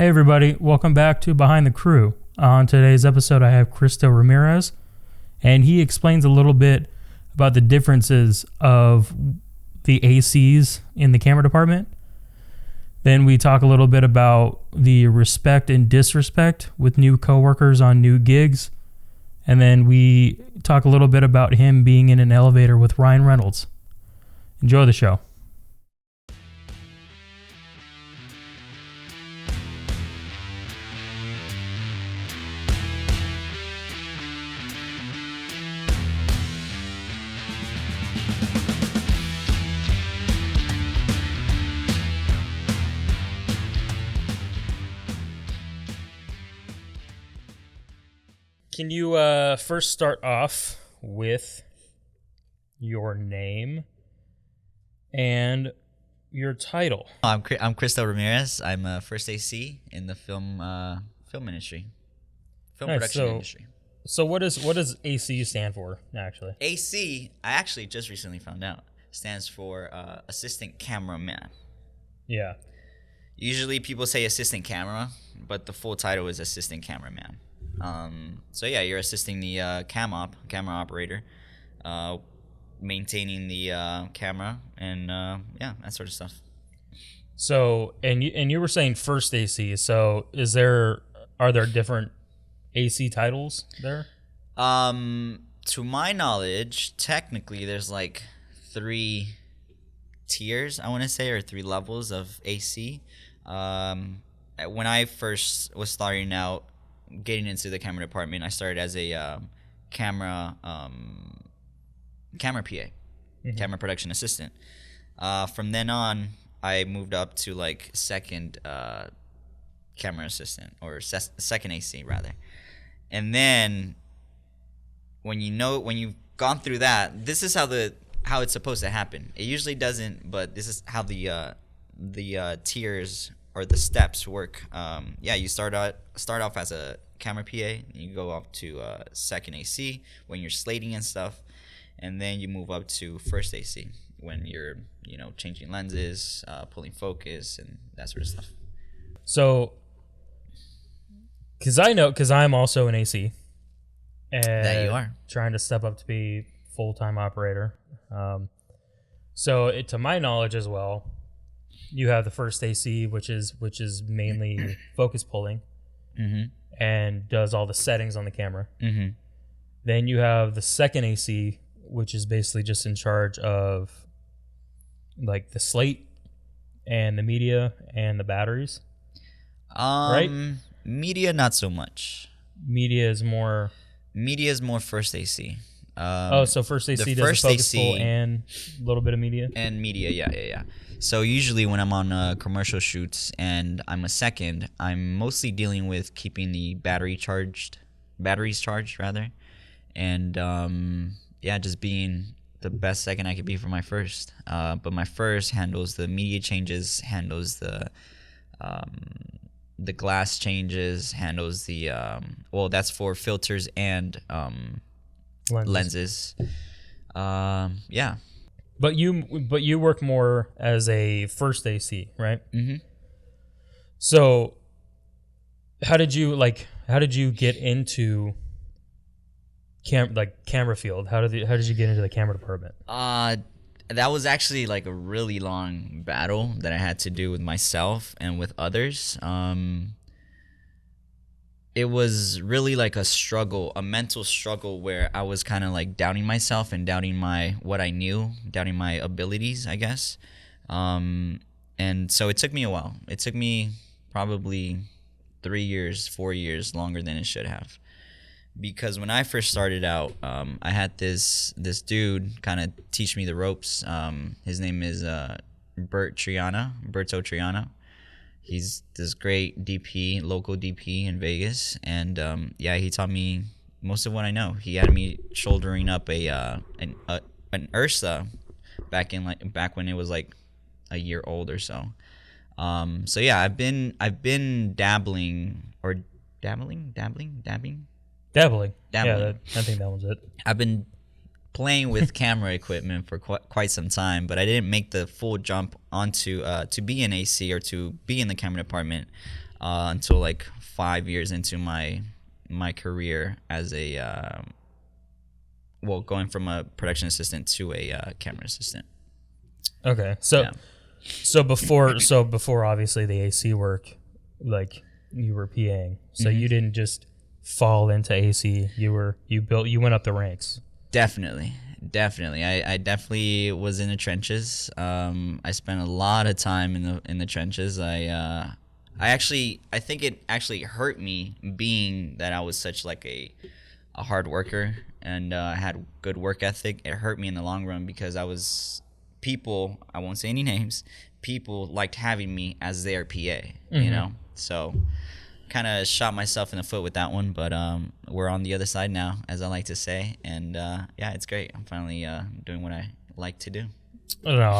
Hey everybody, welcome back to Behind the Crew. On today's episode I have Christo Ramirez, and he explains a little bit about the differences of the ACs in the camera department. Then we talk a little bit about the respect and disrespect with new coworkers on new gigs. And then we talk a little bit about him being in an elevator with Ryan Reynolds. Enjoy the show. Can you first start off with your name and your title? I'm Christo Ramirez. I'm a first AC in the film industry, production industry. So what does AC stand for actually? AC, I actually just recently found out, stands for assistant cameraman. Yeah. Usually people say assistant camera, but the full title is assistant cameraman. So yeah, you're assisting the camera operator, maintaining the camera, and yeah, that sort of stuff. So and you were saying first AC. So are there different AC titles there? To my knowledge, technically there's like 3 tiers, I want to say, or 3 levels of AC. When I first was starting out getting into the camera department, I started as a camera PA, camera production assistant. From then on, I moved up to like second camera assistant, or second AC rather. And then when you've gone through that, this is how it's supposed to happen. It usually doesn't, but this is how the tiers or the steps work. Yeah, you start off as a camera PA, you go up to second AC when you're slating and stuff, and then you move up to first AC when you're changing lenses, pulling focus, and that sort of stuff. So, because I'm also an AC, and that you are trying to step up to be full-time operator. So to my knowledge as well, you have the first AC, which is mainly focus pulling, and does all the settings on the camera. Then you have the second AC, which is basically just in charge of like the slate and the media and the batteries. Right? Media, not so much. Media is more first AC. So first AC does the focus pull and a little bit of media? And media, yeah. So usually when I'm on commercial shoots and I'm a second, I'm mostly dealing with keeping the batteries charged rather. And yeah, just being the best second I could be for my first. But my first handles the media changes, handles the glass changes, handles the that's for filters and lenses. Yeah. But you work more as a first AC, right? So how did you get into camera field? How did you get into the camera department? That was actually like a really long battle that I had to do with myself and with others. It was really like a mental struggle where I was kind of like doubting myself and doubting what I knew, doubting my abilities, I guess. And so it took me a while. It took me probably 3 years, 4 years, longer than it should have. Because when I first started out, I had this dude kind of teach me the ropes. His name is Berto Triana. He's this great DP, local DP in Vegas, and yeah, he taught me most of what I know. He had me shouldering up an Ursa back when it was like a year old or so. So yeah, I've been dabbling. Yeah, I think that was it. I've been playing with camera equipment for quite some time, but I didn't make the full jump onto to be an AC or to be in the camera department until like 5 years into my career as a going from a production assistant to a camera assistant. Okay, so Yeah. so before obviously the AC work, like you were PAing, so you didn't just fall into AC. You went up the ranks. Definitely. I definitely was in the trenches. I spent a lot of time in the trenches. I think it actually hurt me, being that I was such like a hard worker and had good work ethic. It hurt me in the long run because I won't say any names, people liked having me as their PA, you know? So kind of shot myself in the foot with that one, but we're on the other side now, as I like to say, and yeah, it's great. I'm finally doing what I like to do. No,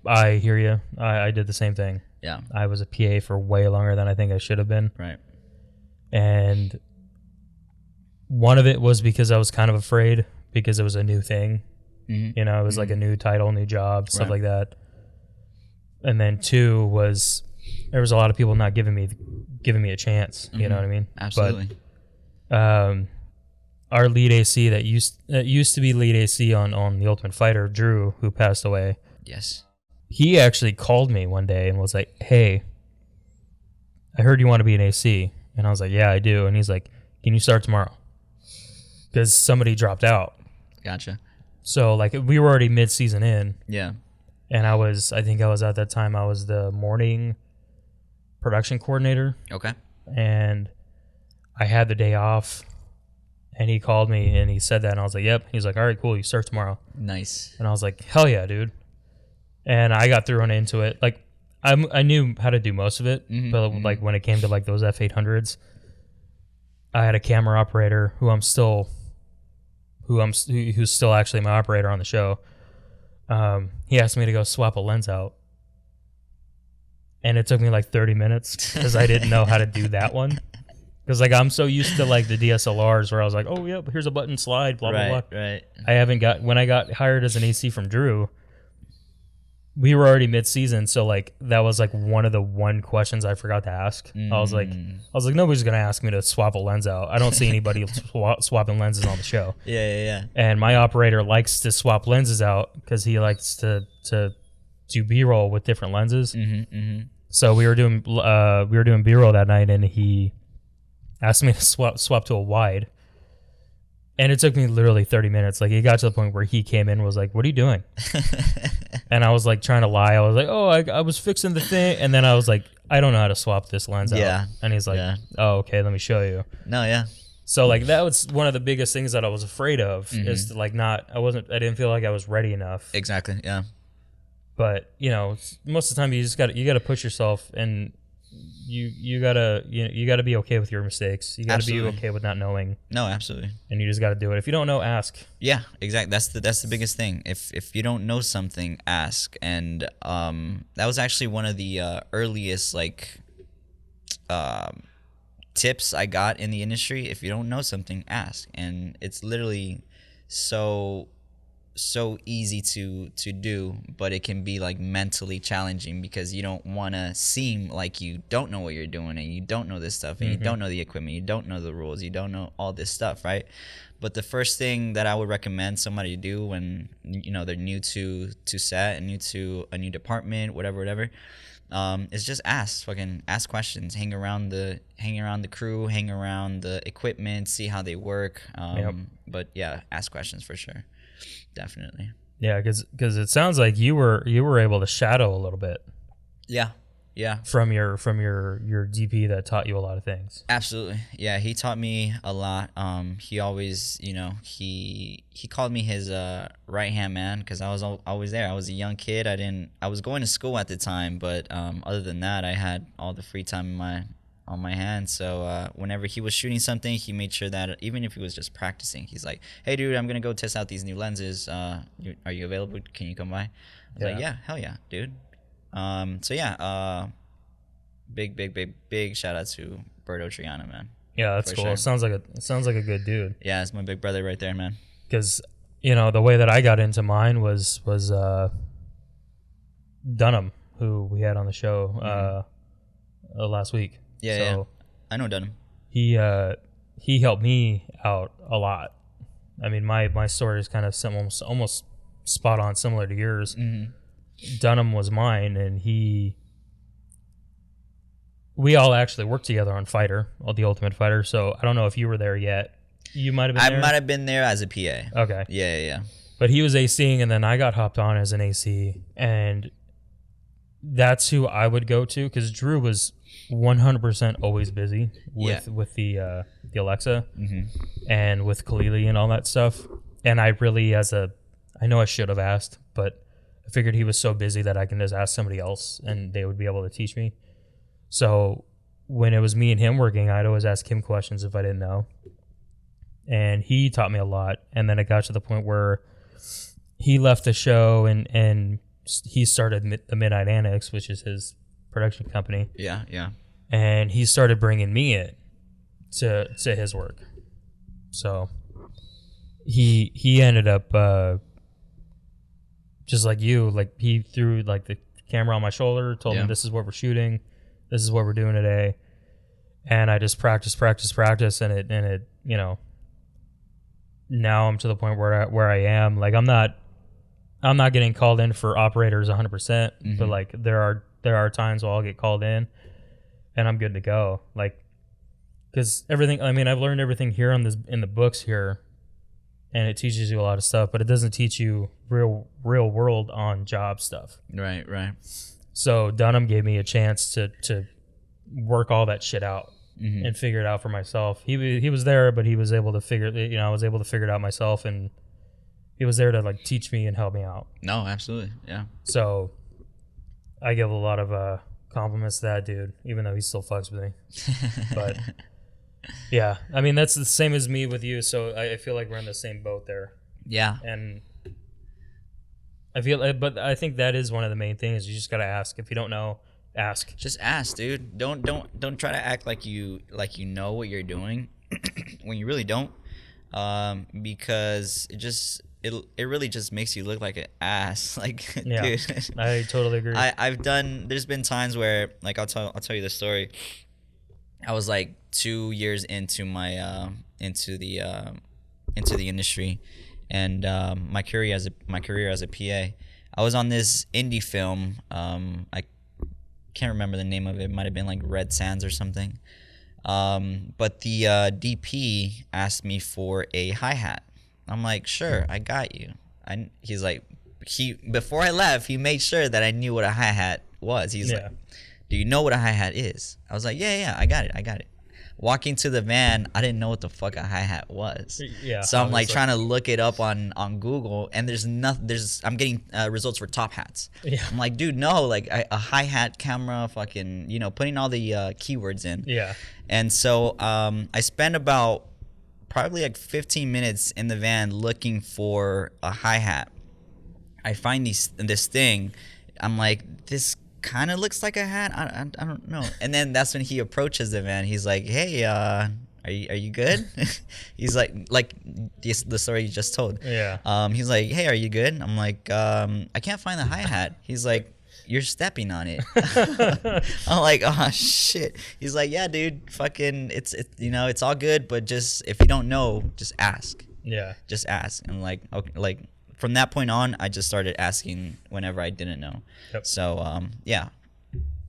I hear you. I did the same thing. Yeah. I was a PA for way longer than I think I should have been. Right. And one of it was because I was kind of afraid because it was a new thing. You know, it was like a new title, new job, stuff like that. And then two was there was a lot of people not giving me a chance. You know what I mean? Absolutely. But our lead AC that used to be lead AC on the Ultimate Fighter, Drew, who passed away. Yes. He actually called me one day and was like, "Hey, I heard you want to be an AC," and I was like, "Yeah, I do." And he's like, "Can you start tomorrow?" Because somebody dropped out. Gotcha. So like we were already mid-season in. Yeah. And I think I was at that time, I was the morning production coordinator. Okay. And I had the day off. And he called me and he said that. And I was like, yep. He's like, all right, cool. You start tomorrow. Nice. And I was like, hell yeah, dude. And I got thrown into it. Like, I knew how to do most of it. But like when it came to like those F800s, I had a camera operator who's still actually my operator on the show. He asked me to go swap a lens out, and it took me like 30 minutes because I didn't know how to do that one. Because like I'm so used to like the DSLRs where I was like, oh yep, here's a button, slide, blah blah blah. Right. When I got hired as an AC from Drew, we were already mid-season, so like that was like one of the questions I forgot to ask. I was like nobody's gonna ask me to swap a lens out. I don't see anybody swapping lenses on the show. Yeah. And my operator likes to swap lenses out because he likes to do B-roll with different lenses. So we were doing B-roll that night, and he asked me to swap to a wide. And it took me literally 30 minutes. Like, it got to the point where he came in and was like, what are you doing? And I was like trying to lie. I was like, oh, I was fixing the thing. And then I was like, I don't know how to swap this lens out. And he's like, oh, okay, let me show you. No, yeah. So like that was one of the biggest things that I was afraid of is to like I didn't feel like I was ready enough. Exactly, yeah. But, you know, most of the time you got to push yourself, and you gotta be okay with your mistakes. You gotta be okay with not knowing. No, absolutely. And you just gotta do it. If you don't know, ask. Yeah, exactly. That's the biggest thing. If you don't know something, ask. And that was actually one of the earliest like tips I got in the industry. If you don't know something, ask. And it's literally so easy to do, but it can be like mentally challenging because you don't want to seem like you don't know what you're doing, and you don't know this stuff, and you don't know the equipment, you don't know the rules, you don't know all this stuff, right? But the first thing that I would recommend somebody to do when they're new to set and new to a new department, whatever, is just ask questions, hang around the crew, hang around the equipment, see how they work. But yeah, ask questions for sure. Definitely. Yeah, because it sounds like you were able to shadow a little bit. Yeah. From your DP that taught you a lot of things. Absolutely. Yeah, he taught me a lot. He always, he called me his right hand man because I was always there. I was a young kid. I was going to school at the time, but other than that, I had all the free time on my hands. So whenever he was shooting something, he made sure that even if he was just practicing, he's like, hey dude, I'm gonna go test out these new lenses, are you available, can you come by? I was like, yeah, hell yeah, dude. So yeah, big shout out to Berto Triana, man. Yeah, that's cool. Sure. It sounds like a good dude. Yeah, it's my big brother right there, man. Because the way that I got into mine was Dunham, who we had on the show last week. Yeah, So yeah. I know Dunham. he helped me out a lot. I mean, my story is kind of almost spot on, similar to yours. Dunham was mine, and we all actually worked together on Fighter, The Ultimate Fighter. So I don't know if you were there yet. You might have been there. I might have been there as a PA. Okay. Yeah. But he was ACing, and then I got hopped on as an AC, and that's who I would go to, because Drew was 100% always busy with the Alexa and with Kalili and all that stuff. And I really, I know I should have asked, but I figured he was so busy that I can just ask somebody else and they would be able to teach me. So when it was me and him working, I'd always ask him questions if I didn't know. And he taught me a lot. And then it got to the point where he left the show and he started the Midnight Annex, which is his production company. Yeah. And he started bringing me in to his work. So he ended up just like you, like he threw like the camera on my shoulder, told me this is what we're shooting, this is what we're doing today, and I just practice, and it you know, now I'm to the point where I am. Like I'm not getting called in for operators 100%, but like there are times where I'll get called in, and I'm good to go. Like, because everything, I mean, I've learned everything here in the books here, and it teaches you a lot of stuff, but it doesn't teach you real world on job stuff. Right. So Dunham gave me a chance to work all that shit out and figure it out for myself. He was there, but he was able to figure, I was able to figure it out myself, and he was there to like teach me and help me out. No, absolutely. Yeah. So I give a lot of compliments to that dude, even though he still fucks with me. But yeah, I mean, that's the same as me with you. So I feel like we're in the same boat there. Yeah. And but I think that is one of the main things. You just got to ask. If you don't know, ask. Just ask, dude. Don't try to act like you know what you're doing when you really don't. Because it really just makes you look like an ass. Like, yeah, dude. I totally agree. There's been times where, like, I'll tell you the story. I was like 2 years into my into the industry, and my career as a PA. I was on this indie film. I can't remember the name of it. It might have been like Red Sands or something. But the DP asked me for a hi-hat. I'm like, sure, I got you. He's like, before I left, he made sure that I knew what a hi-hat was. He's like, do you know what a hi-hat is? I was like, yeah, I got it. Walking to the van, I didn't know what the fuck a hi-hat was. Yeah. So I'm like trying to look it up on Google, and there's nothing. I'm getting results for top hats. Yeah. I'm like, dude, no, like a hi-hat camera, fucking, putting all the keywords in. Yeah. And so I spent about probably like 15 minutes in the van looking for a hi-hat. I find this thing. I'm like, this kind of looks like a hat. I don't know. And then that's when he approaches the van. He's like, hey, are you good? He's like the story you just told. Yeah. He's like, hey, are you good? I'm like, I can't find the hi-hat. He's like, you're stepping on it. I'm like, oh shit. He's like, yeah, dude, fucking, it's all good, but just if you don't know, just ask. Yeah. Just ask. And like, okay, like from that point on, I just started asking whenever I didn't know. Yep. So yeah,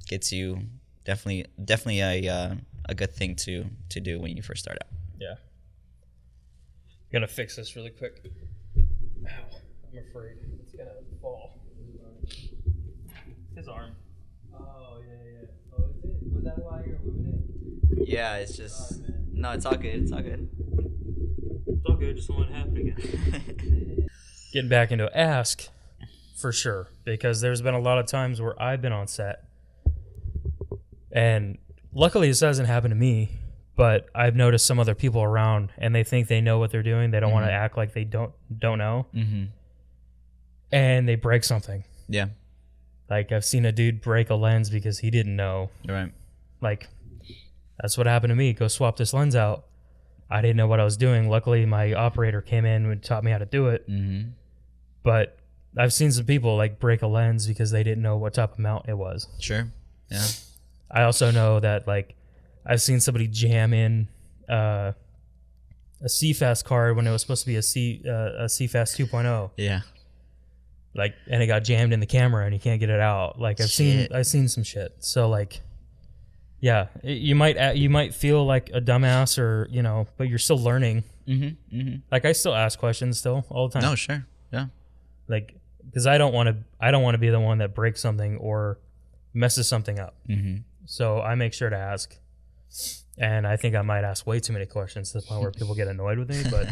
gets you definitely a good thing to do when you first start out. Yeah. I'm gonna fix this really quick. Ow, I'm afraid it's gonna fall. His arm. Oh yeah. Oh, is it? Was that why you're moving it? Yeah, it's just no. It's all good. It's all good. It's all good. Just don't want it to happen again. Getting back into ask, for sure, because there's been a lot of times where I've been on set, and luckily this hasn't happened to me, but I've noticed some other people around, and they think they know what they're doing. They don't want to act like they don't know, and they break something. Yeah. Like, I've seen a dude break a lens because he didn't know. Right. Like, that's what happened to me. Go swap this lens out. I didn't know what I was doing. Luckily, my operator came in and taught me how to do it. Mm-hmm. But I've seen some people, like, break a lens because they didn't know what type of mount it was. Sure. Yeah. I also know that, like, I've seen somebody jam in a CFast card when it was supposed to be a CFast 2.0. Yeah. Like, and it got jammed in the camera and you can't get it out. Like I've seen some shit. So like, yeah, you might feel like a dumbass or, you know, but you're still learning. Mm-hmm. Mm-hmm. Like I still ask questions still all the time. No, sure. Yeah. Like, because I don't want to be the one that breaks something or messes something up. Mm-hmm. So I make sure to ask. And I think I might ask way too many questions to the point where people get annoyed with me, but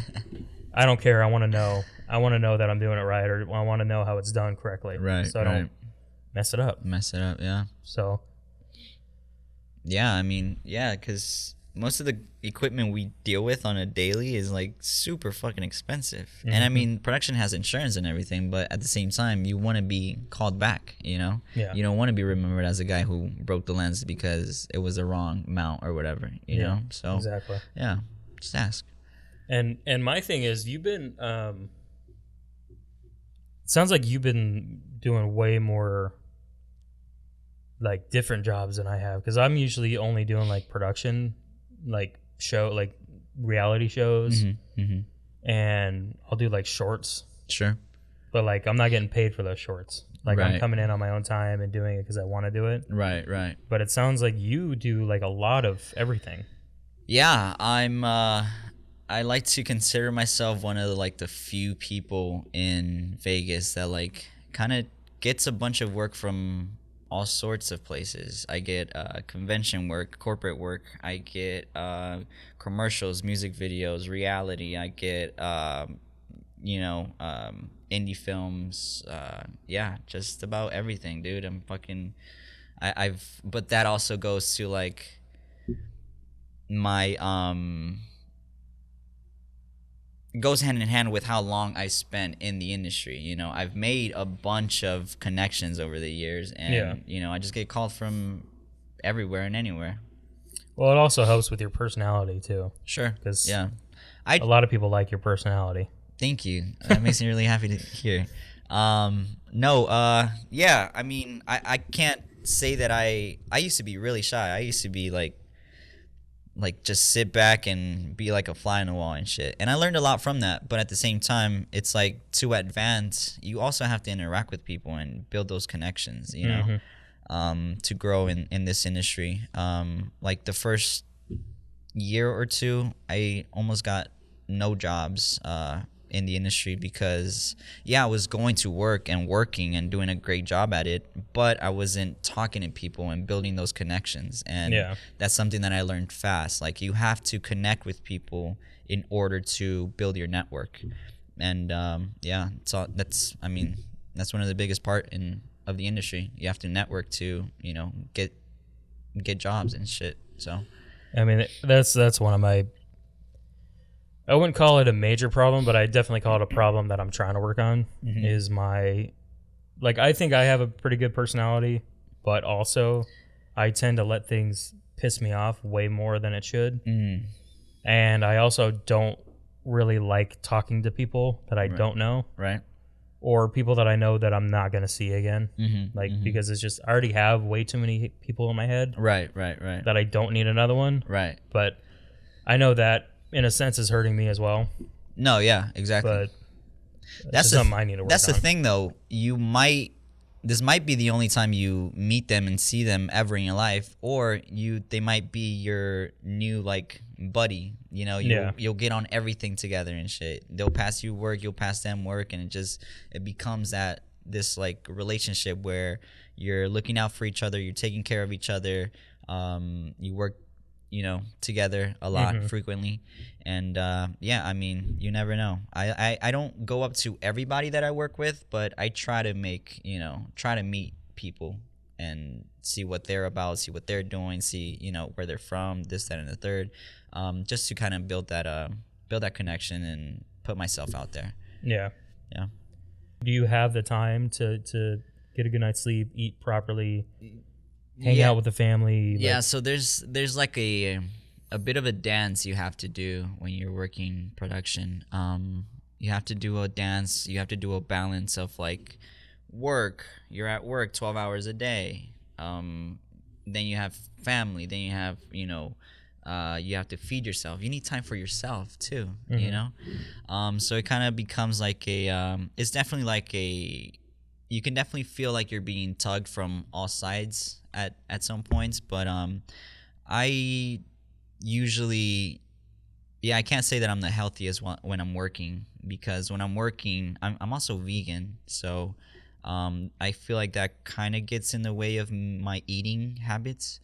I don't care. I want to know. I want to know that I'm doing it right, or I want to know how it's done correctly. Right. So I don't mess it up. Yeah. So. Yeah, I mean, yeah, because most of the equipment we deal with on a daily is like super fucking expensive. Mm-hmm. And I mean, production has insurance and everything, but at the same time, you want to be called back, you know? Yeah. You don't want to be remembered as a guy who broke the lens because it was the wrong mount or whatever, you know? So, exactly. Yeah, just ask. And my thing is, you've been, sounds like you've been doing way more like different jobs than I have, because I'm usually only doing like production, like reality shows, mm-hmm. Mm-hmm. and I'll do like shorts. Sure. But like I'm not getting paid for those shorts. Like I'm coming in on my own time and doing it because I want to do it. Right. But it sounds like you do like a lot of everything. Yeah, I like to consider myself one of the few people in Vegas that like kind of gets a bunch of work from all sorts of places. I get convention work, corporate work. I get commercials, music videos, reality. I get indie films. Yeah, just about everything, dude. I'm fucking. But that also goes to like my goes hand in hand with how long I spent in the industry. You know, I've made a bunch of connections over the years, and you know, I just get called from everywhere and anywhere. Well, it also helps with your personality too. Sure. Because a lot of people like your personality. Thank you. That makes me really happy to hear. Yeah, I mean, I can't say that I used to be really shy. I used to be like just sit back and be like a fly on the wall and shit. And I learned a lot from that. But at the same time, it's like to advance, you also have to interact with people and build those connections, you know, to grow in this industry. Like the first year or two, I almost got no jobs in the industry because I was going to work and working and doing a great job at it, but I wasn't talking to people and building those connections. And that's something that I learned fast. Like you have to connect with people in order to build your network. And so that's one of the biggest part of the industry. You have to network to, you know, get jobs and shit. So I mean, that's one of my, I wouldn't call it a major problem, but I definitely call it a problem that I'm trying to work on. Is my, like, I think I have a pretty good personality, but also I tend to let things piss me off way more than it should. And I also don't really like talking to people that I don't know. Right. Or people that I know that I'm not going to see again. Because it's just, I already have way too many people in my head. Right. That I don't need another one. Right. But I know that, in a sense, is hurting me as well. No, yeah, exactly. But that's something I need to work on. That's the thing, though. This might be the only time you meet them and see them ever in your life, or they might be your new like buddy. You know, you'll get on everything together and shit. They'll pass you work, you'll pass them work, and it becomes this like relationship where you're looking out for each other, you're taking care of each other, you work, you know, together a lot frequently. And I mean, you never know. I don't go up to everybody that I work with, but I try to meet people and see what they're about, see what they're doing, see, you know, where they're from, this, that, and the third, just to kind of build that connection and put myself out there. Yeah. Do you have the time to get a good night's sleep, eat properly, hang out with the family? So there's like a bit of a dance you have to do when you're working production. You have to do a dance. You have to do a balance of like work. You're at work 12 hours a day. then you have family, then you have, you have to feed yourself. You need time for yourself too, so it kind of becomes like it's definitely like you can definitely feel like you're being tugged from all sides at some points, but I usually, I can't say that I'm the healthiest when I'm working, because when I'm working, I'm also vegan, so I feel like that kind of gets in the way of my eating habits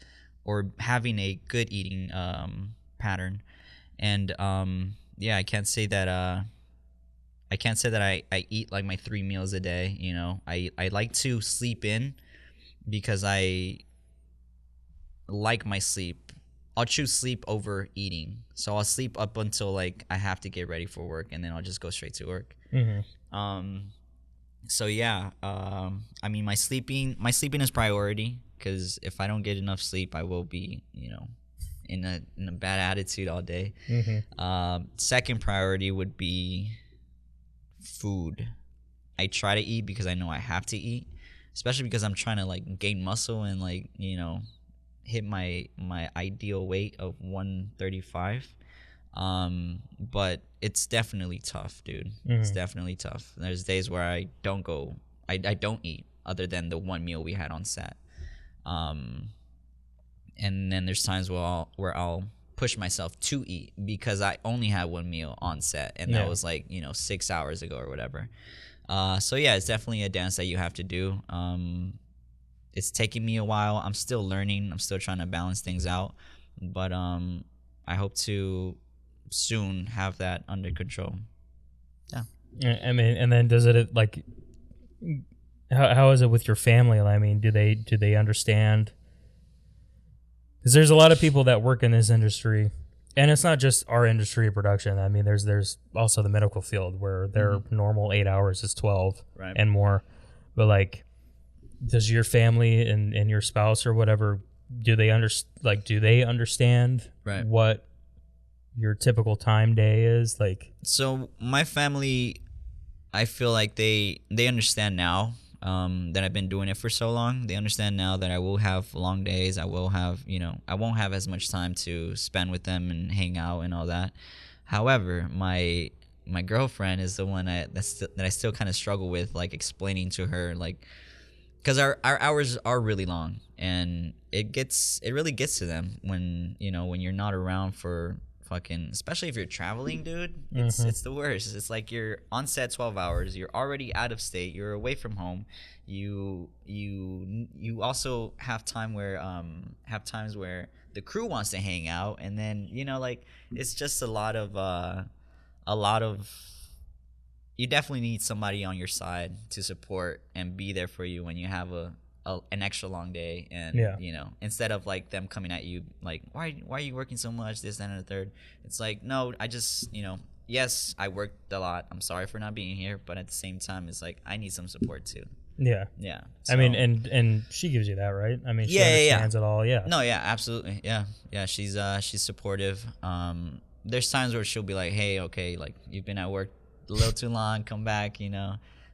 or having a good eating pattern. And I can't say that I eat like my 3 meals a day. I like to sleep in because I like my sleep. I'll choose sleep over eating. So I'll sleep up until like I have to get ready for work, and then I'll just go straight to work. So yeah, I mean, my sleeping is priority, because if I don't get enough sleep, I will be, in a bad attitude all day. Second priority would be food. I try to eat because I know I have to eat, especially because I'm trying to like gain muscle and like, hit my ideal weight of 135. But it's definitely tough, dude. It's definitely tough. There's days where I don't eat other than the one meal we had on set. And then there's times where I'll push myself to eat because I only had one meal on set, and that was like 6 hours ago or whatever. So yeah, it's definitely a dance that you have to do. It's taking me a while. I'm still learning. I'm still trying to balance things out, but I hope to soon have that under control. Yeah. I mean, and then does it like how is it with your family? I mean, do they understand? Because there's a lot of people that work in this industry, and it's not just our industry of production. I mean, there's also the medical field where their normal 8 hours is 12 and more. But like, does your family and your spouse or whatever, do they understand what your typical time day is like? So my family, I feel like they understand now that I've been doing it for so long. They understand now that I will have long days. I will have, I won't have as much time to spend with them and hang out and all that. However, my girlfriend is the one that I still kind of struggle with, like explaining to her, like, because our hours are really long, and it really gets to them when when you're not around for fucking, especially if you're traveling, dude. It's the worst. It's like you're on set 12 hours. You're already out of state. You're away from home. You also have times where the crew wants to hang out, and then like it's just a lot of you definitely need somebody on your side to support and be there for you when you have an extra long day, and instead of like them coming at you like, why are you working so much, this, that, and the third. It's like, no, I just yes, I worked a lot, I'm sorry for not being here, but at the same time it's like I need some support too. So, I mean, and she gives you that, right? I mean, she understands it all. No, absolutely. She's supportive. There's times where she'll be like, hey, okay, like you've been at work a little too long, come back,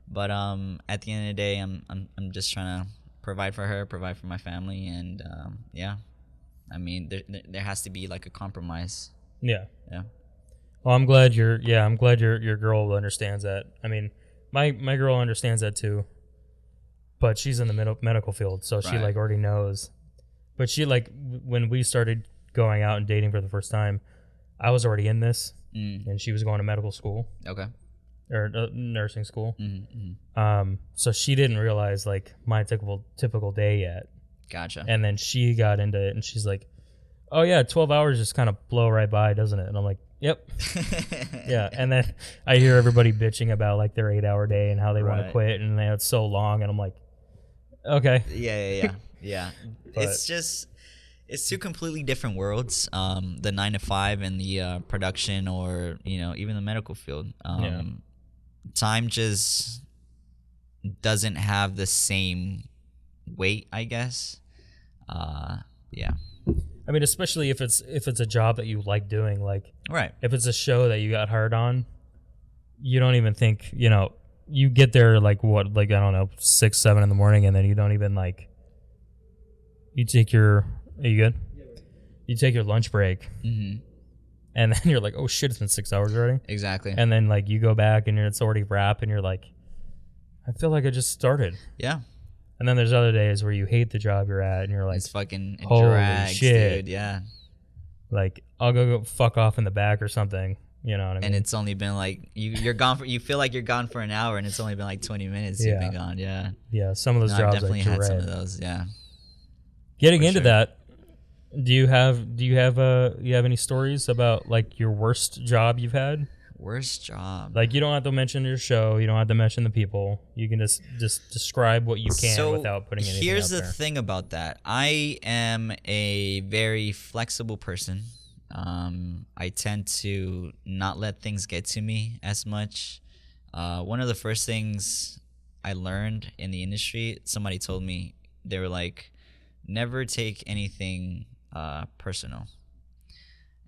but at the end of the day, I'm just trying to provide for her, provide for my family, and I mean, there has to be like a compromise. Well, I'm glad your girl understands that. I mean, my girl understands that too, but she's in the medical field, so she like already knows. But she, like, when we started going out and dating for the first time, I was already in this, and she was going to medical school. Okay. Or nursing school. So she didn't realize like my typical day yet. Gotcha. And then she got into it, and she's like, oh yeah, 12 hours just kind of blow right by, doesn't it? And I'm like, yep. Yeah. And then I hear everybody bitching about like their 8-hour day and how they want to quit, and it's so long, and I'm like, okay. Yeah. It's two completely different worlds, the 9 to 5 and the production, or even the medical field. Time just doesn't have the same weight, I guess. I mean, especially if it's a job that you like doing, like if it's a show that you got hired on, you don't even think, you get there like what, like I don't know, 6, 7 in the morning, and then you don't even like you take your, are you good? You take your lunch break, Mm-hmm. and then you're like, oh shit, it's been 6 hours already. Exactly. And then like you go back and it's already wrapped, and you're like, I feel like I just started. Yeah. And then there's other days where you hate the job you're at, and you're like, It's fucking holy drags, shit. dude. Yeah. Like, I'll go fuck off in the back or something. You know what I mean? And it's only been like you're gone for, you feel like you're gone for an hour, and it's only been like 20 minutes you've been gone. Yeah. Yeah, some of those No, jobs I've definitely I had some dread. of those. Yeah. Getting For into sure. that, do you have any stories about like your worst job you've had? Worst job. Like, you don't have to mention your show, you don't have to mention the people. You can just describe what you can So without putting anything here's out the there. thing about that. I am a very flexible person. I tend to not let things get to me as much. One of the first things I learned in the industry, somebody told me, they were like, never take anything personal.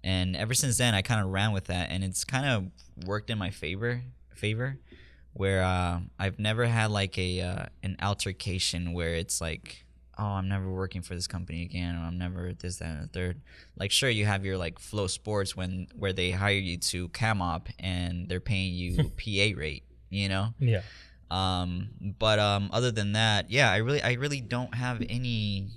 And ever since then, I kind of ran with that, and it's kind of worked in my favor. Where I've never had like an altercation where it's like, oh, I'm never working for this company again, or I'm never this, that, and the third. Like, sure, you have your like Flow Sports where they hire you to cam op and they're paying you PA rate, you know. Yeah. But other than that, yeah, I really don't have any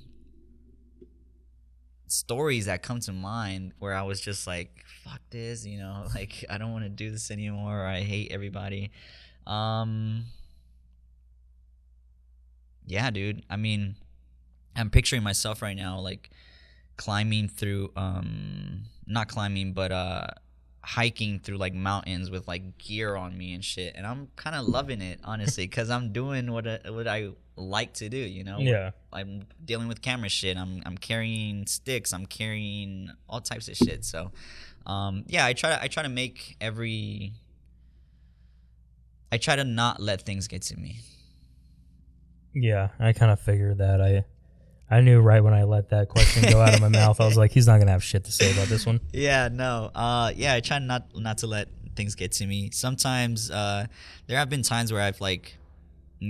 stories that come to mind where I was just like, fuck this, you know, like I don't want to do this anymore, or I hate everybody. Yeah, dude. I mean, I'm picturing myself right now like climbing through not climbing, but hiking through like mountains with like gear on me and shit, and I'm kind of loving it, honestly, because I'm doing what I like to do, you know. Yeah. I'm dealing with camera shit, I'm carrying sticks, I'm carrying all types of shit. So yeah, I try to make I try to not let things get to me. Yeah, I kind of figured that. I knew right when I let that question go out of my mouth, I was like, he's not gonna have shit to say about this one. Yeah, no. Yeah, I try not to let things get to me. Sometimes there have been times where I've like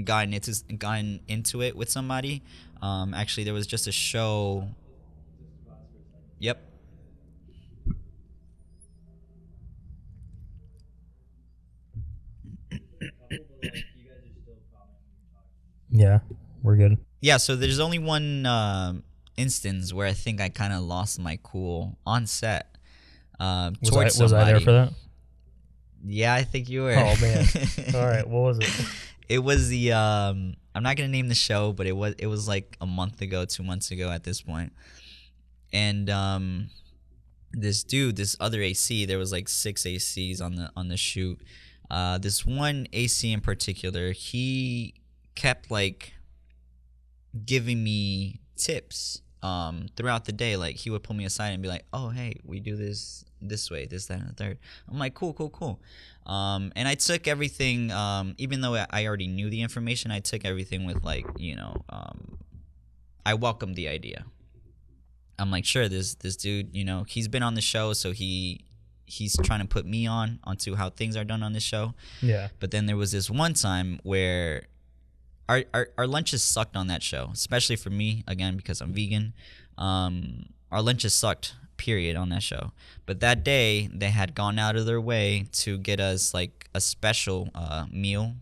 gotten into it with somebody. Actually, there was just a show. Yep. Yeah, we're good. Yeah, so there's only one instance where I think I kind of lost my cool on set. Was I there for that? Yeah, I think you were. Oh man! All right, what was it? It was the I'm not gonna name the show, but it was like a month ago, 2 months ago at this point. And this other AC, there was like 6 ACs on the shoot. This one AC in particular, he kept like giving me tips throughout the day. Like, he would pull me aside and be like, oh, hey, we do this way, this, that, and the third. I'm like, cool. And I took everything, even though I already knew the information, I took everything with like, you know, I welcomed the idea. I'm like, sure, this dude, you know, he's been on the show, so he's trying to put me onto how things are done on this show. Yeah. But then there was this one time where our lunches sucked on that show, especially for me, again, because I'm vegan. Our lunches sucked, period, on that show. But that day, they had gone out of their way to get us like a special meal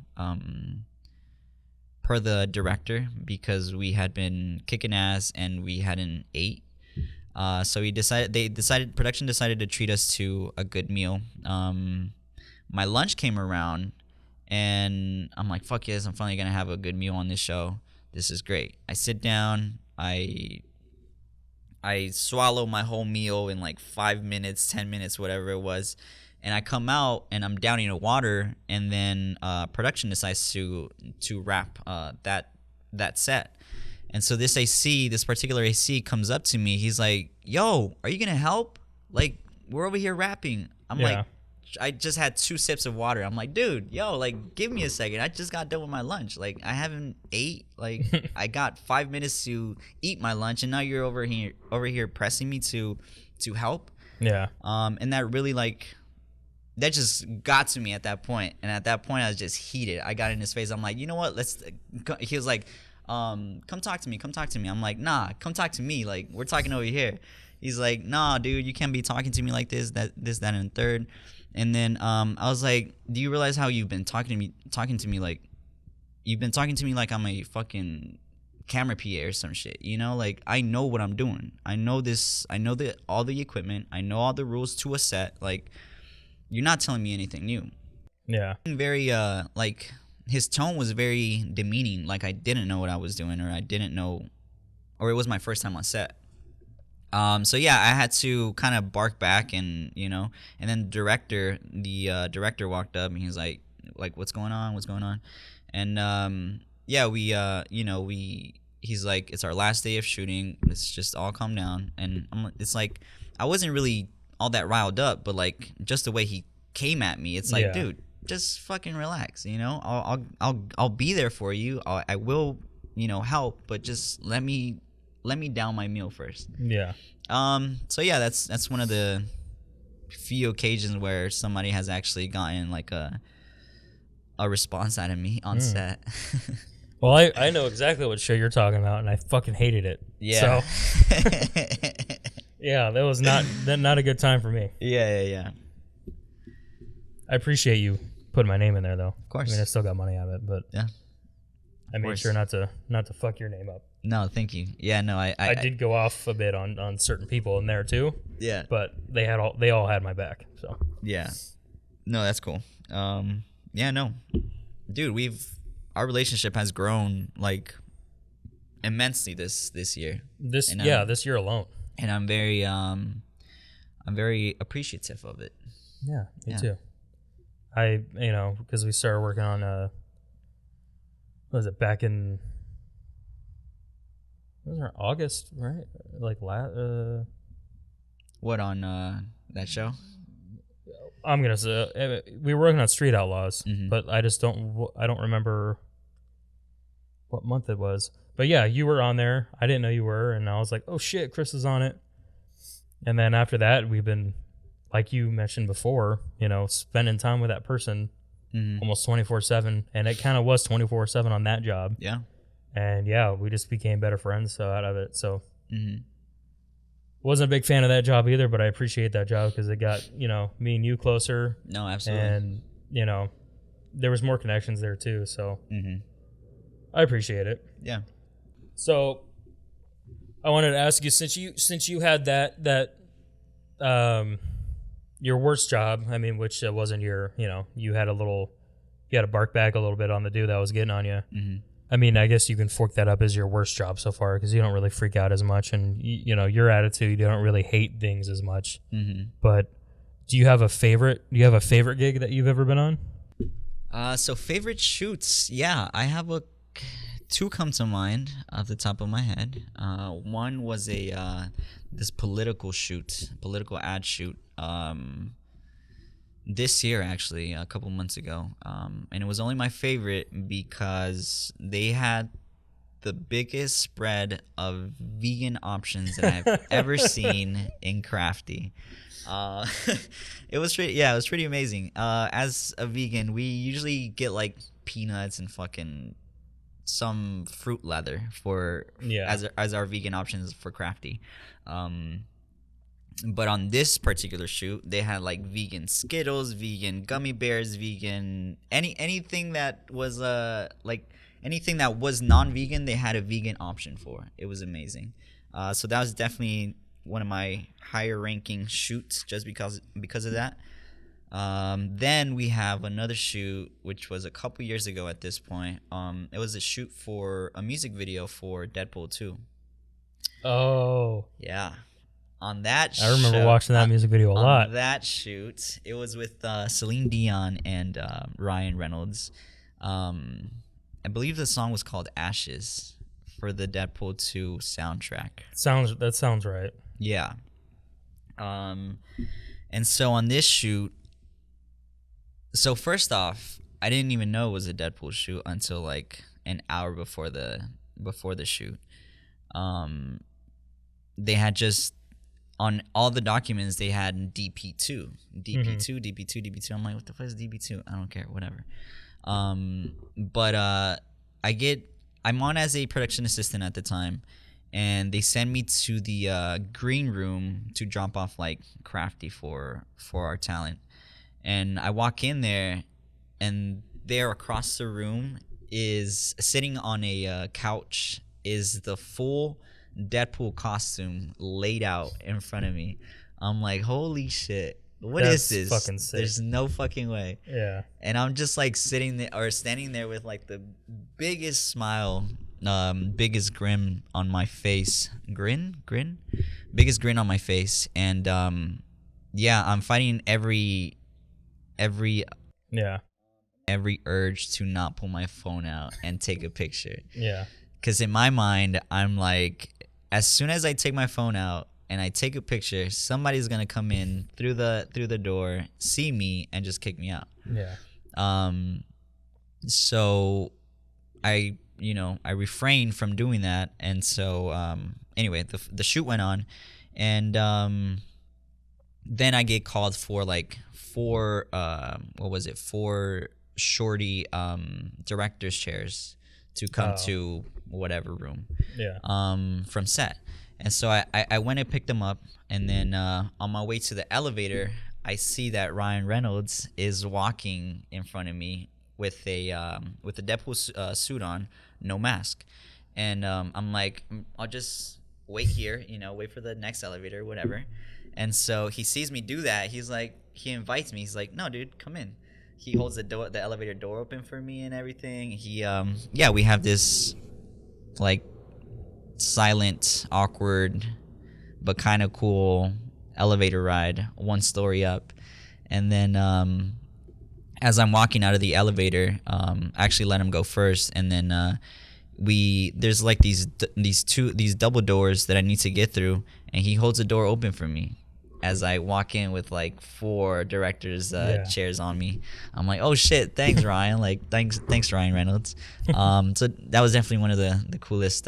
per the director, because we had been kicking ass and we hadn't ate. So production decided to treat us to a good meal. My lunch came around, and I'm like, fuck yes, I'm finally gonna have a good meal on this show. This is great. I sit down, I swallow my whole meal in like 5 minutes, 10 minutes, whatever it was, and I come out and I'm downing a water, and then production decides to wrap that set. And so this particular AC comes up to me. He's like, yo, are you going to help? Like, we're over here rapping. I'm like, I just had 2 sips of water. I'm like, dude, yo, like, give me a second. I just got done with my lunch. Like, I haven't ate. Like, I got 5 minutes to eat my lunch, and now you're over here pressing me to help. Yeah. And that really, like, that just got to me at that point. And at that point, I was just heated. I got in his face. I'm like, you know what? He was like, come talk to me. Come talk to me. I'm like, nah, come talk to me. Like, we're talking over here. He's like, nah, dude, you can't be talking to me like this, that, and the third. And then I was like, do you realize how you've been talking to me like, you've been talking to me like I'm a fucking camera PA or some shit, you know? Like, I know what I'm doing. I know this. I know all the equipment. I know all the rules to a set. Like, you're not telling me anything new. Yeah. Very like, his tone was very demeaning. Like, I didn't know what I was doing, or I didn't know, or it was my first time on set. So yeah, I had to kind of bark back, and you know, and then the director walked up and he was like, what's going on? And yeah, he's like, it's our last day of shooting. Let's just all calm down. And it's like, I wasn't really all that riled up, but like, just the way he came at me, it's like, dude, just fucking relax. You know, I'll be there for you. I will, you know, help, but just let me down my meal first. Yeah. So yeah, that's one of the few occasions where somebody has actually gotten like a response out of me on set. Well, I know exactly what show you're talking about, and I fucking hated it. Yeah. So yeah, that was not a good time for me. Yeah. I appreciate you putting my name in there, though. Of course. I mean, I still got money out of it, but yeah, I made sure not to fuck your name up. No, thank you. Yeah, no, I did go off a bit on certain people in there too. Yeah. But they all had my back. So yeah. No, that's cool. Yeah, no. Dude, our relationship has grown like immensely this year. This year alone. And I'm very appreciative of it. Yeah, me too. Because we started working on what was it, back in, was it August, right? Like what, on that show? I'm gonna say we were working on Street Outlaws, mm-hmm. but I don't remember what month it was. But yeah, you were on there. I didn't know you were, and I was like, oh shit, Chris is on it. And then after that, we've been, like you mentioned before, you know, spending time with that person mm-hmm. almost 24/7, and it kind of was 24/7 on that job. Yeah. And yeah, we just became better friends out of it. So mm-hmm. wasn't a big fan of that job either, but I appreciate that job because it got, you know, me and you closer. No, absolutely. And, you know, there was more connections there too. So mm-hmm. I appreciate it. Yeah. So I wanted to ask you, since you had that your worst job, I mean, which wasn't your, you know, you had to bark back a little bit on the dude that was getting on you. Mm-hmm. I mean, I guess you can fork that up as your worst job so far because you don't really freak out as much, and you know, your attitude, you don't really hate things as much. Mm-hmm. But do you have a favorite gig that you've ever been on? So favorite shoots, yeah, I have two come to mind off the top of my head. One was this political ad shoot. This year, actually, a couple months ago, and it was only my favorite because they had the biggest spread of vegan options that I've ever seen in Crafty. It was pretty amazing. As a vegan, we usually get like peanuts and fucking some fruit leather as our vegan options for Crafty. But on this particular shoot, they had like vegan Skittles, vegan gummy bears, vegan anything that was anything that was non-vegan, they had a vegan option for. It was amazing. So that was definitely one of my higher ranking shoots just because of that. Then we have another shoot which was a couple years ago at this point. It was a shoot for a music video for Deadpool 2. Oh. Yeah. On that I remember watching that music video a lot. On that shoot, it was with Celine Dion and Ryan Reynolds. I believe the song was called Ashes for the Deadpool 2 soundtrack. That sounds right. Yeah. And so on this shoot, so first off, I didn't even know it was a Deadpool shoot until like an hour before the shoot. They had just, on all the documents, they had DP2. I'm like, what the fuck is DP2? I don't care, whatever. But I get I'm on as a production assistant at the time, and they send me to the green room to drop off like crafty for our talent. And I walk in there, and there across the room is sitting on a couch is the full Deadpool costume laid out in front of me. I'm like, holy shit. What is this? Fucking sick. There's no fucking way. Yeah. And I'm just like sitting there or standing there with like the biggest smile, biggest grin on my face. Grin? Biggest grin on my face. And yeah, I'm fighting every urge to not pull my phone out and take a picture. Yeah. Because in my mind, I'm like, as soon as I take my phone out and I take a picture, somebody's gonna come in through the door, see me, and just kick me out. Yeah. So I refrained from doing that, and so anyway, the shoot went on, and then I get called for like four shorty director's chairs to come to whatever room. Yeah. From set. And so I went and picked them up, and then on my way to the elevator, I see that Ryan Reynolds is walking in front of me with a Deadpool suit on, no mask, and I'm like, I'll just wait here, wait for the next elevator, whatever. And so he sees me do that. He invites me. He's like, no, dude, come in. He holds the elevator door open for me and everything. We have this like silent, awkward, but kind of cool elevator ride, one story up. And then as I'm walking out of the elevator, I actually let him go first, and then there's like these double doors that I need to get through, and he holds the door open for me as I walk in with like 4 directors chairs on me. I'm like, oh shit, thanks Ryan, like thanks Ryan Reynolds. So that was definitely one of the coolest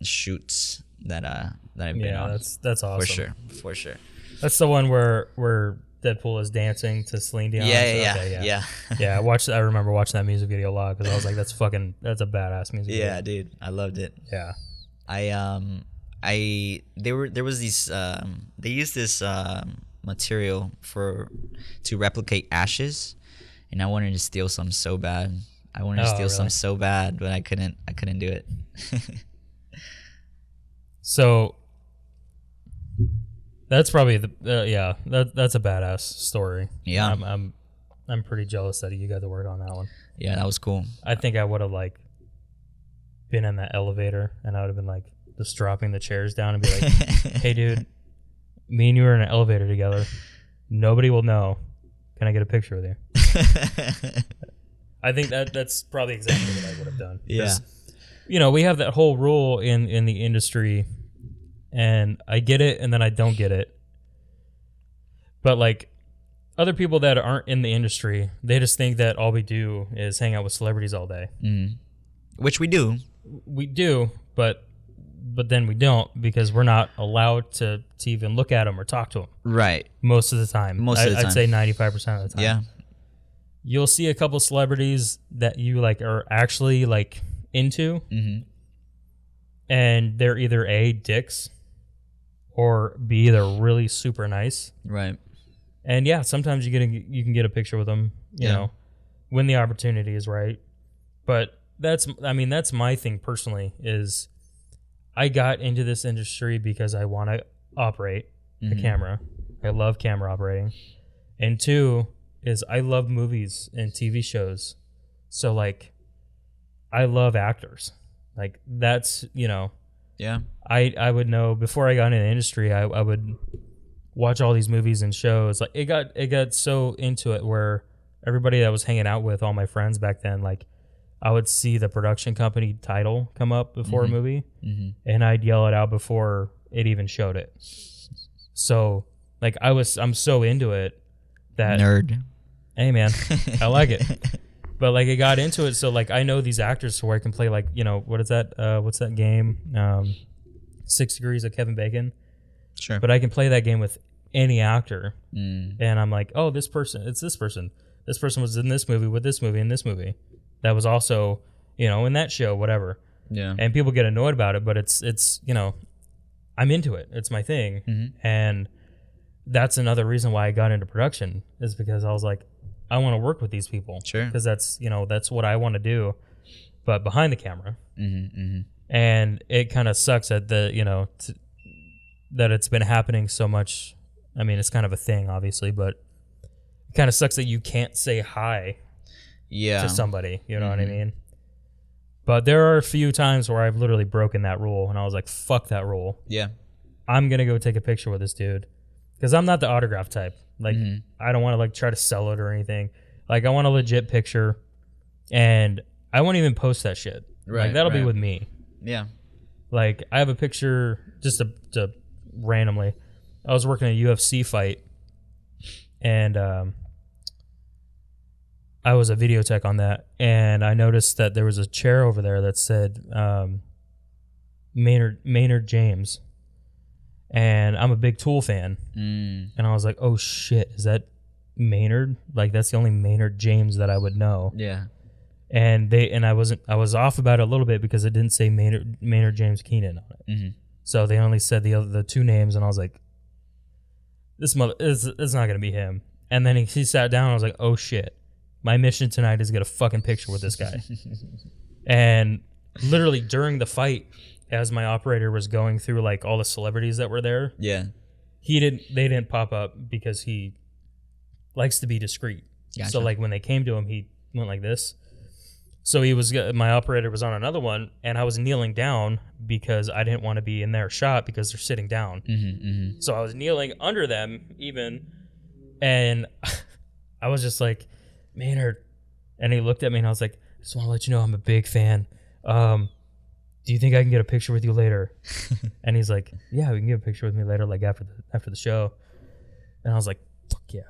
shoots that I've been on. That's awesome. For sure. That's the one where Deadpool is dancing to Celine Dion. Yeah. Yeah, I remember watching that music video a lot because I was like, that's a badass music video. Yeah, dude, I loved it. Yeah. There was these they used this material to replicate ashes, and I wanted to steal some so bad. Some so bad, but I couldn't do it. So that's probably that's a badass story. Yeah. I'm pretty jealous that you got to work on that one. Yeah, that was cool. I think I would have like been in that elevator, and I would have been like just dropping the chairs down and be like, hey dude, me and you are in an elevator together. Nobody will know. Can I get a picture with you? I think that's probably exactly what I would have done. Yeah. We have that whole rule in the industry, and I get it, and then I don't get it. But like other people that aren't in the industry, they just think that all we do is hang out with celebrities all day. Mm. Which we do. We do, but then we don't, because we're not allowed to even look at them or talk to them. Right. Most of the time. I'd say 95% of the time. Yeah. You'll see a couple celebrities that you like are actually like into, and they're either A, dicks, or B, they're really super nice. Right. And yeah, sometimes you can get a picture with them, you know, when the opportunity is right. But that's my thing personally, is I got into this industry because I want to operate the camera. I love camera operating. And 2 is I love movies and TV shows. So like I love actors. Like that's, Yeah. I would know before I got into the industry, I would watch all these movies and shows. Like it got so into it where everybody that I was hanging out with, all my friends back then, like I would see the production company title come up before a movie, and I'd yell it out before it even showed it. So like I'm so into it that nerd. Hey man, I like it. But like I got into it, so like I know these actors to where I can play like, what is that? What's that game? 6 Degrees of Kevin Bacon. Sure. But I can play that game with any actor, and I'm like, oh, it's this person. This person was in this movie with this movie and this movie. That was also in that show, whatever. Yeah. And people get annoyed about it, but it's I'm into it. It's my thing. And that's another reason why I got into production, is because I was like, I want to work with these people. Sure. Because that's what I want to do, but behind the camera. And it kind of sucks that that it's been happening so much. I mean, it's kind of a thing, obviously, but it kind of sucks that you can't say hi to somebody. You know what I mean? But there are a few times where I've literally broken that rule, and I was like, fuck that rule. Yeah. I'm going to go take a picture with this dude. Because I'm not the autograph type. Like, I don't want to, like, try to sell it or anything. Like, I want a legit picture, and I won't even post that shit. Right. Like, that'll be with me. Yeah. Like, I have a picture, just to randomly. I was working a UFC fight, and I was a video tech on that, and I noticed that there was a chair over there that said Maynard James, and I'm a big Tool fan, and I was like, oh shit, is that Maynard? Like, that's the only Maynard James that I would know. Yeah. And I was off about it a little bit because it didn't say Maynard James Keenan on it. So they only said the two names, and I was like, this it's not gonna be him. And then he sat down, and I was like, oh shit. My mission tonight is get a fucking picture with this guy. And literally during the fight, as my operator was going through like all the celebrities that were there, they didn't pop up because he likes to be discreet. Gotcha. So like when they came to him, he went like this. So my operator was on another one, and I was kneeling down because I didn't want to be in their shot because they're sitting down. So I was kneeling under them even, and I was just like, Maynard. And he looked at me, and I was like, I just want to let you know I'm a big fan. Do you think I can get a picture with you later? And he's like, yeah, we can get a picture with me later, like after the show. And I was like, fuck yeah.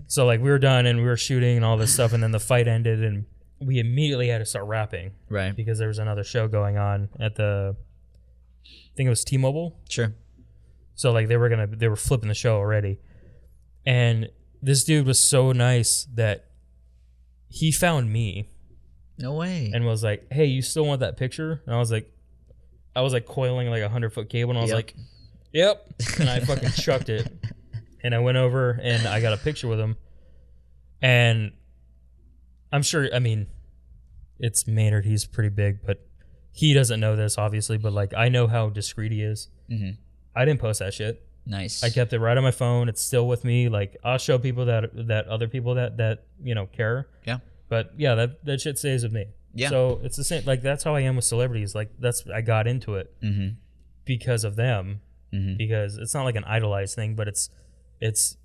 So like we were done, and we were shooting and all this stuff, and then the fight ended, and we immediately had to start rapping. Right. Because there was another show going on at I think it was T-Mobile. Sure. So like they were flipping the show already. And this dude was so nice that he found me. No way. And was like, hey, you still want that picture? And I was like coiling like a 100-foot cable, and I was like, yep. And I fucking chucked it. And I went over, and I got a picture with him. And I'm sure, I mean, it's Maynard. He's pretty big, but he doesn't know this, obviously. But like, I know how discreet he is. I didn't post that shit. Nice. I kept it right on my phone. It's still with me. Like, I'll show people that other people that care. Yeah. But yeah, that shit stays with me. Yeah. So it's the same. Like, that's how I am with celebrities. Like, I got into it because of them. Because it's not like an idolized thing, but it's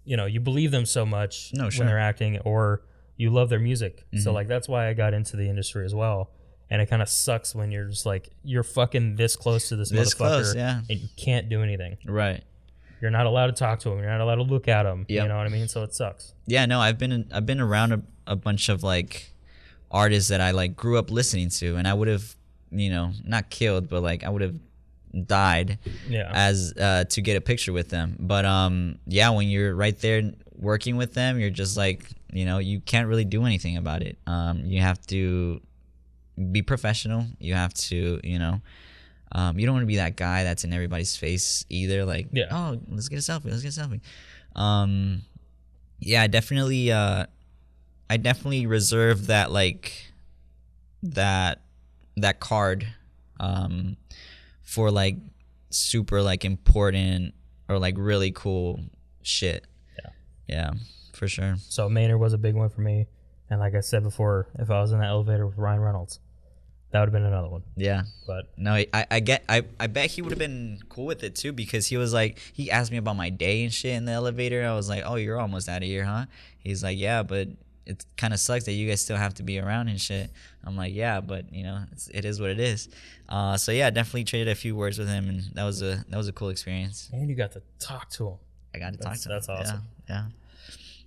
you believe them so much when they're acting, or you love their music. So like, that's why I got into the industry as well. And it kind of sucks when you're just like, you're fucking this close to this motherfucker, and you can't do anything. Right. You're not allowed to talk to him. You're not allowed to look at him. Yep. You know what I mean? So it sucks. Yeah, no, I've been around a bunch of like artists that I like grew up listening to, and I would have, not killed, but like I would have died as to get a picture with them. But yeah, when you're right there working with them, you're just like, you can't really do anything about it. You have to be professional. You have to, you don't want to be that guy that's in everybody's face either. Like, oh, let's get a selfie. Yeah, I definitely reserve that, like, that card for like super like important or like really cool shit. Yeah, for sure. So Maynard was a big one for me, and like I said before, if I was in that elevator with Ryan Reynolds, that would have been another one. Yeah. But no, I bet he would have been cool with it too, because he was like, he asked me about my day and shit in the elevator. I was like, oh, you're almost out of here, huh? He's like, yeah, but it kind of sucks that you guys still have to be around and shit. I'm like, yeah, but it is what it is. So yeah, definitely traded a few words with him, and that was a cool experience. And you got to talk to him. I got to talk to him. That's awesome. Yeah.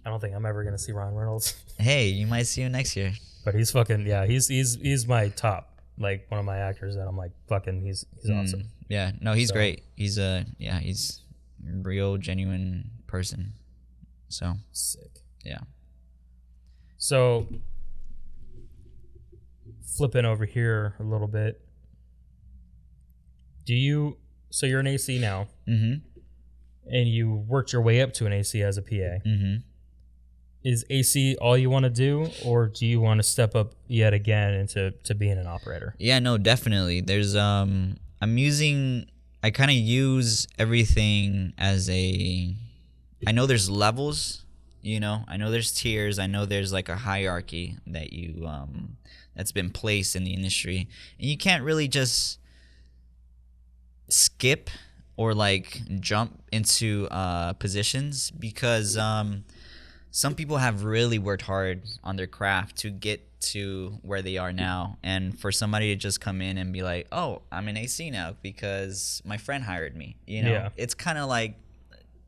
I don't think I'm ever gonna see Ryan Reynolds. Hey, you might see him next year. But he's fucking he's my top, like one of my actors that I'm like fucking he's awesome. Yeah, no, he's great. He's he's a real genuine person. So sick. Yeah. So flipping over here a little bit. So you're an AC now, and you worked your way up to an AC as a PA. Is AC all you want to do, or do you want to step up yet again into being an operator? Yeah, no, definitely. There's I kind of use everything as I know there's levels, I know there's tiers. I know there's like a hierarchy that that's been placed in the industry, and you can't really just skip or like jump into positions, because some people have really worked hard on their craft to get to where they are now, and for somebody to just come in and be like, oh, I'm an AC now because my friend hired me, it's kind of like,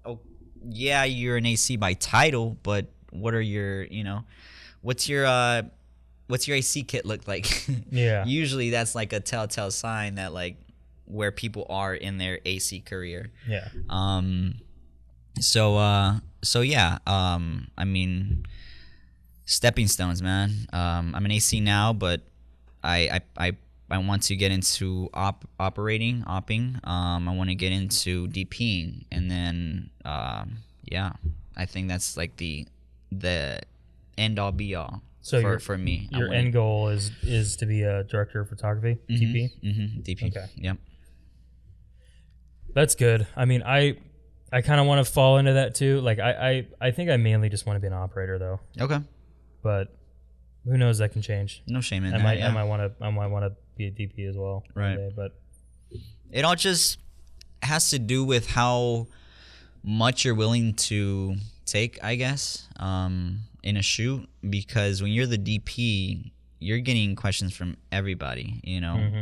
oh yeah, you're an AC by title, but what are your what's your AC kit look like? Yeah, usually that's like a telltale sign that like where people are in their AC career. Yeah. So yeah, I mean, stepping stones, man. I'm an AC now, but I want to get into opping. I want to get into DPing, and then yeah, I think that's like the end all be all. So for me, your end goal is to be a director of photography, DP. DP. Okay. Yep. That's good. I mean, I kind of want to fall into that too. Like I think I mainly just want to be an operator though. Okay. But who knows? That can change. No shame in that. Yeah. I might want to be a DP as well. Right. Day, but it all just has to do with how much you're willing to take, I guess, in a shoot. Because when you're the DP, you're getting questions from everybody.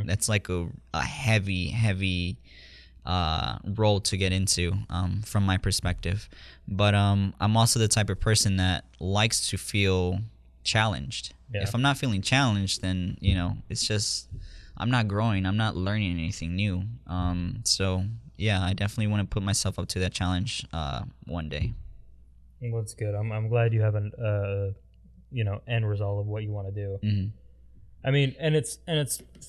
That's like a heavy role to get into, from my perspective. But I'm also the type of person that likes to feel challenged. Yeah. If I'm not feeling challenged, then it's just I'm not growing, I'm not learning anything new. So yeah, I definitely want to put myself up to that challenge one day. Well, that's good. I'm glad you have an end result of what you want to do. I mean, and it's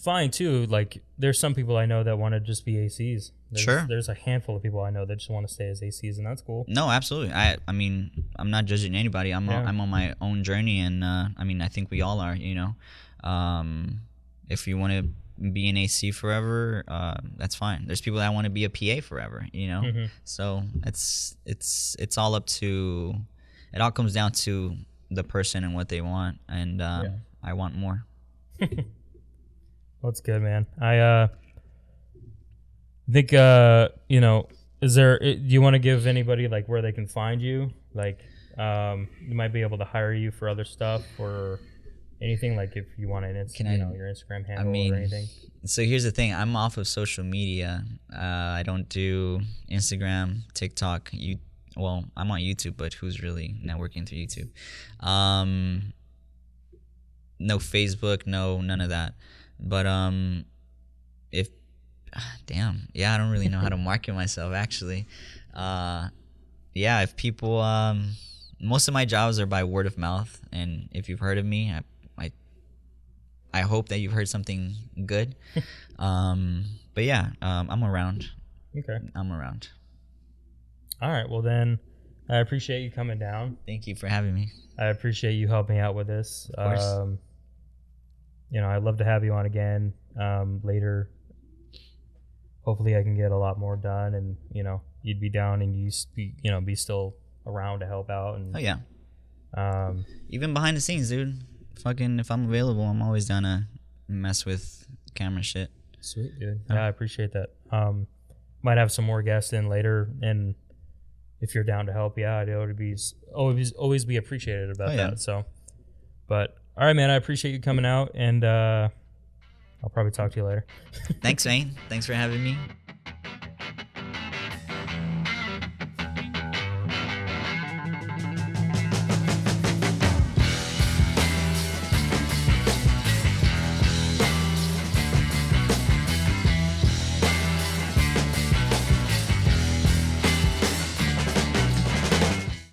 fine too. Like, there's some people I know that want to just be ACs. There's a handful of people I know that just want to stay as ACs, and that's cool. No, absolutely. I mean, I'm not judging anybody. I'm on my own journey, and I mean, I think we all are. If you want to be an AC forever, that's fine. There's people that want to be a PA forever. So it's all up to. It all comes down to the person and what they want, and I want more. That's good, man. I think is there? Do you want to give anybody like where they can find you? Like, you might be able to hire you for other stuff or anything. Like, if you want your Instagram handle or anything. So here's the thing. I'm off of social media. I don't do Instagram, TikTok. I'm on YouTube, but who's really networking through YouTube? No Facebook, none of that. But I don't really know how to market myself, actually. If people, most of my jobs are by word of mouth, and if you've heard of me, I hope that you've heard something good. But yeah, I'm around. Okay. I'm around. All right. Well, then, I appreciate you coming down. Thank you for having me. I appreciate you helping out with this. Of course. I'd love to have you on again later. Hopefully I can get a lot more done, and you'd be down and be still around to help out. And oh yeah. Even behind the scenes, dude. Fucking, if I'm available, I'm always down to mess with camera shit. Sweet, dude. Yeah, I appreciate that. Might have some more guests in later, and if you're down to help, it would be always be appreciated about that. So, but all right, man, I appreciate you coming out, and I'll probably talk to you later. Thanks, Wayne. Thanks for having me.